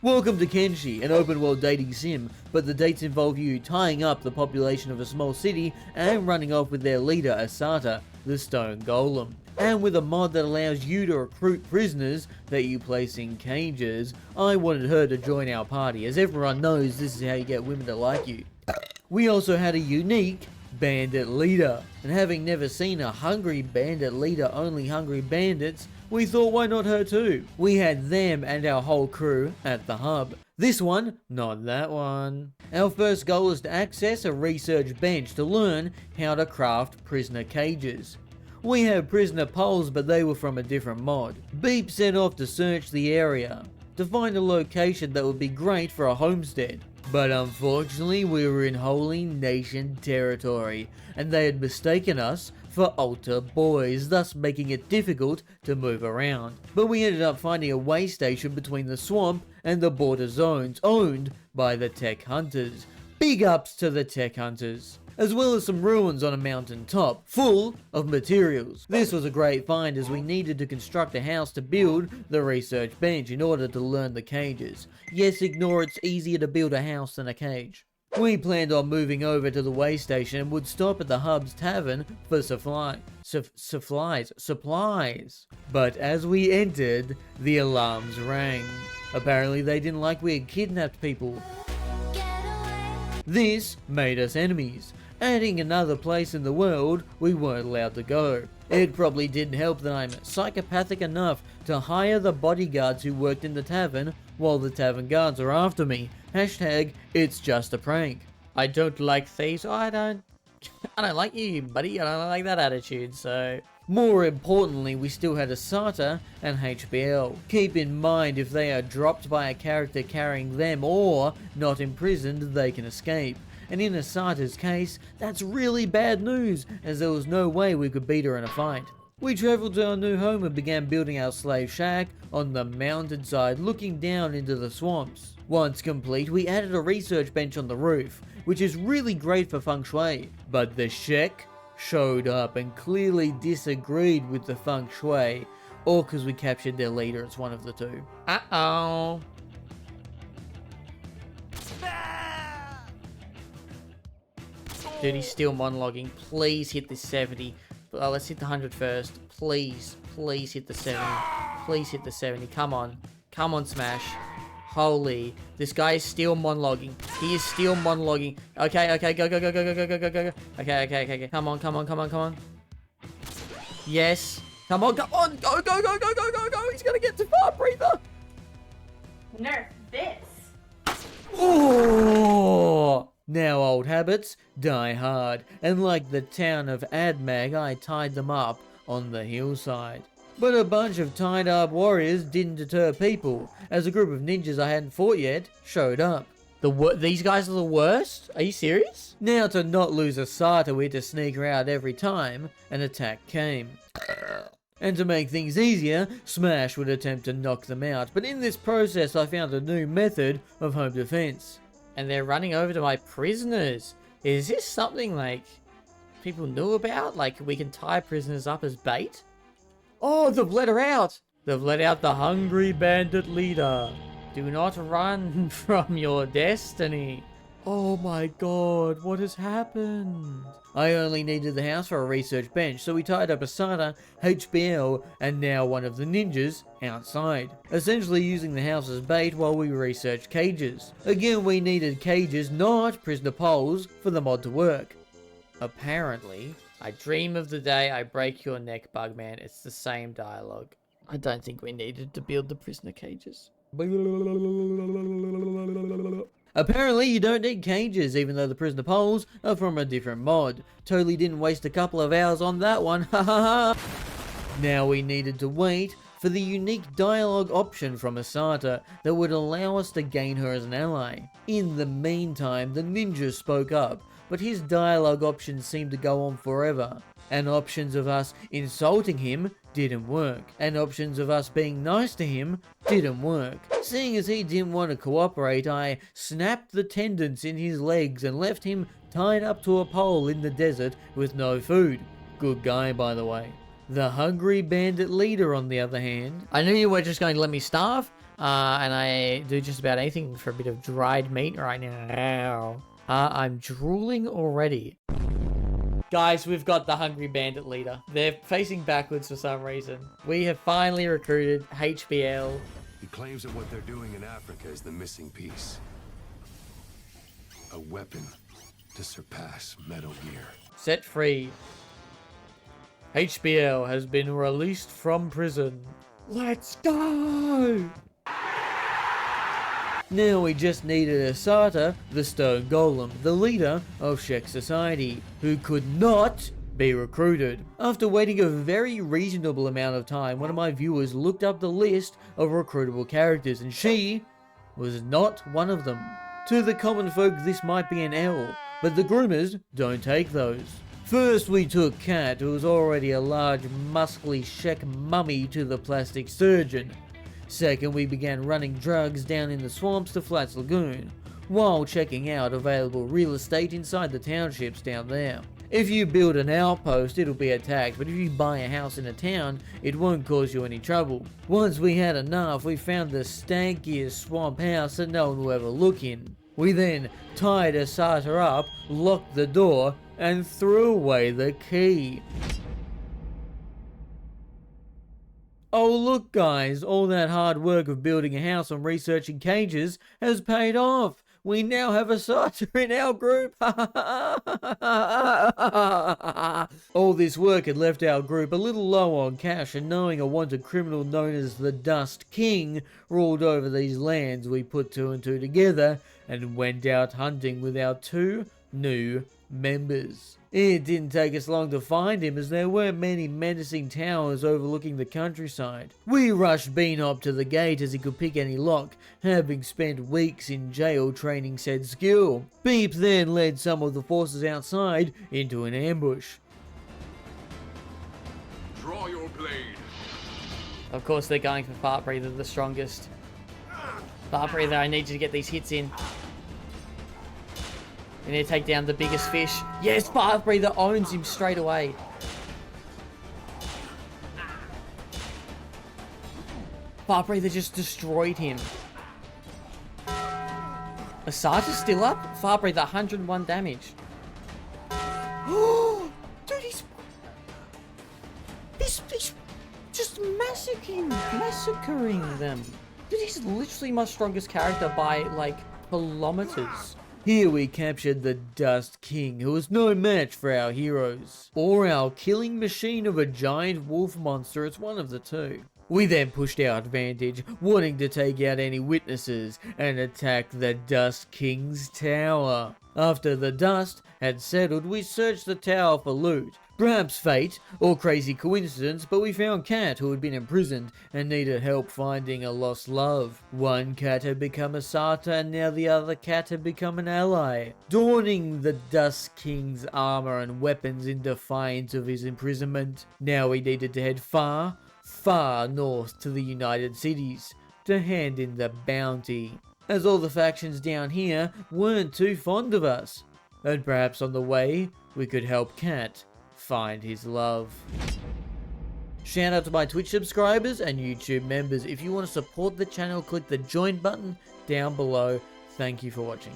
Welcome to Kenshi, an open world dating sim, but the dates involve you tying up the population of a small city and running off with their leader aarta, the stone golem. And with a mod that allows you to recruit prisoners that you place in cages, I wanted her to join our party, as everyone knows this is how you get women to like you. We also had a unique bandit leader, and having never seen a hungry bandit leader, only hungry bandits, we thought why not her too. We had them and our whole crew at the hub. This one, not that one. Our first goal is to access a research bench to learn how to craft prisoner cages. We have prisoner poles, but they were from a different mod. Beep set off to search the area to find a location that would be great for a homestead. But unfortunately, we were in Holy Nation territory, and they had mistaken us for altar boys, thus making it difficult to move around. But we ended up finding a way station between the swamp and the border zones, owned by the tech hunters. Big ups to the tech hunters. As well as some ruins on a mountain top, full of materials. This was a great find as we needed to construct a house to build the research bench in order to learn the cages. Yes, ignore it's easier to build a house than a cage. We planned on moving over to the way station and would stop at the hub's tavern for supplies. But as we entered, the alarms rang. Apparently they didn't like we had kidnapped people. This made us enemies, adding another place in the world we weren't allowed to go. It probably didn't help that I'm psychopathic enough to hire the bodyguards who worked in the tavern while the tavern guards are after me. Hashtag, it's just a prank. I don't like thieves. I don't like you, buddy. I don't like that attitude, so... More importantly, we still had aarta and HBL. Keep in mind, if they are dropped by a character carrying them or not imprisoned, they can escape. And in aarta's case, that's really bad news, as there was no way we could beat her in a fight. We travelled to our new home and began building our slave shack on the mountainside, looking down into the swamps. Once complete, we added a research bench on the roof, which is really great for feng shui. But the Shek showed up and clearly disagreed with the feng shui, or because we captured their leader. It's one of the two. Uh-oh. Dude, he's still monologuing. Please hit the 70. Oh, let's hit the 100 first. Please hit the 70. Please hit the 70. Come on, Smash. Holy, this guy is still monologuing. He is still monologuing. Okay, go. Okay. Come on. Yes. Come on. Go. He's gonna get too far, breather. Nerf this. Oh! Now old habits die hard, and like the town of Admag, I tied them up on the hillside. But a bunch of tied-up warriors didn't deter people, as a group of ninjas I hadn't fought yet showed up. These guys are the worst? Are you serious? Now to not lose aarta, we had to sneak her out every time an attack came. And to make things easier, Smash would attempt to knock them out, but in this process I found a new method of home defense. And they're running over to my prisoners. Is this something like people knew about? Like we can tie prisoners up as bait? Oh, they've let her out. They've let out the hungry bandit leader. Do not run from your destiny. Oh my god, what has happened? I only needed the house for a research bench, so we tied up aarta, HBL, and now one of the ninjas outside, essentially using the house as bait while we researched cages. Again, we needed cages, not prisoner poles, for the mod to work. Apparently, I dream of the day I break your neck, Bugman. It's the same dialogue. I don't think we needed to build the prisoner cages. Apparently you don't need cages, even though the prisoner poles are from a different mod. Totally didn't waste a couple of hours on that one, ha. Now we needed to wait for the unique dialogue option from aarta that would allow us to gain her as an ally. In the meantime, the ninja spoke up, but his dialogue options seemed to go on forever. And options of us insulting him didn't work. And options of us being nice to him didn't work. Seeing as he didn't want to cooperate, I snapped the tendons in his legs and left him tied up to a pole in the desert with no food. Good guy, by the way. The hungry bandit leader, on the other hand, I knew you were just going to let me starve, And I do just about anything for a bit of dried meat right now. I'm drooling already. Guys, we've got the hungry bandit leader. They're facing backwards for some reason. We have finally recruited HBL. He claims that what they're doing in Africa is the missing piece. A weapon to surpass Metal Gear. Set free. HBL has been released from prison. Let's go! Now we just needed aarta, the stone golem, the leader of Czech society, who could not be recruited. After waiting a very reasonable amount of time, one of my viewers looked up the list of recruitable characters, and she was not one of them. To the common folk, this might be an L, but the groomers don't take those. First we took Cat, who was already a large, muscly Czech mummy, to the plastic surgeon. Second, we began running drugs down in the swamps to Flats Lagoon, while checking out available real estate inside the townships down there. If you build an outpost, it'll be attacked, but if you buy a house in a town, it won't cause you any trouble. Once we had enough, we found the stankiest swamp house that no one will ever look in. We then tied aarta up, locked the door, and threw away the key. Oh look guys, all that hard work of building a house and researching cages has paid off. We now have aarta in our group. All this work had left our group a little low on cash, and knowing a wanted criminal known as the Dust King ruled over these lands, we put two and two together and went out hunting with our two new members. It didn't take us long to find him, as there weren't many menacing towers overlooking the countryside. We rushed Beanhop to the gate as he could pick any lock, having spent weeks in jail training said skill. Beep then led some of the forces outside into an ambush. Draw your blade. Of course they're going for Fart Breather, the strongest. Fart Breather, I need you to get these hits in. We need to take down the biggest fish. Yes, Fart Breather owns him straight away. Fart Breather just destroyed him. aarta's still up? Fart Breather, 101 damage. Oh, dude, he's just massacring them. Dude, he's literally my strongest character by, like, kilometers. Here we captured the Dust King, who was no match for our heroes. Or our killing machine of a giant wolf monster, it's one of the two. We then pushed our advantage, wanting to take out any witnesses, and attack the Dust King's tower. After the dust had settled, we searched the tower for loot. Perhaps fate, or crazy coincidence, but we found Cat, who had been imprisoned and needed help finding a lost love. One cat had become aarta, and now the other cat had become an ally, donning the Dust King's armor and weapons in defiance of his imprisonment. Now we needed to head far, far north to the United Cities to hand in the bounty, as all the factions down here weren't too fond of us, and perhaps on the way we could help Cat find his love. Shout out to my Twitch subscribers and YouTube members. If you want to support the channel, click the join button down below. Thank you for watching.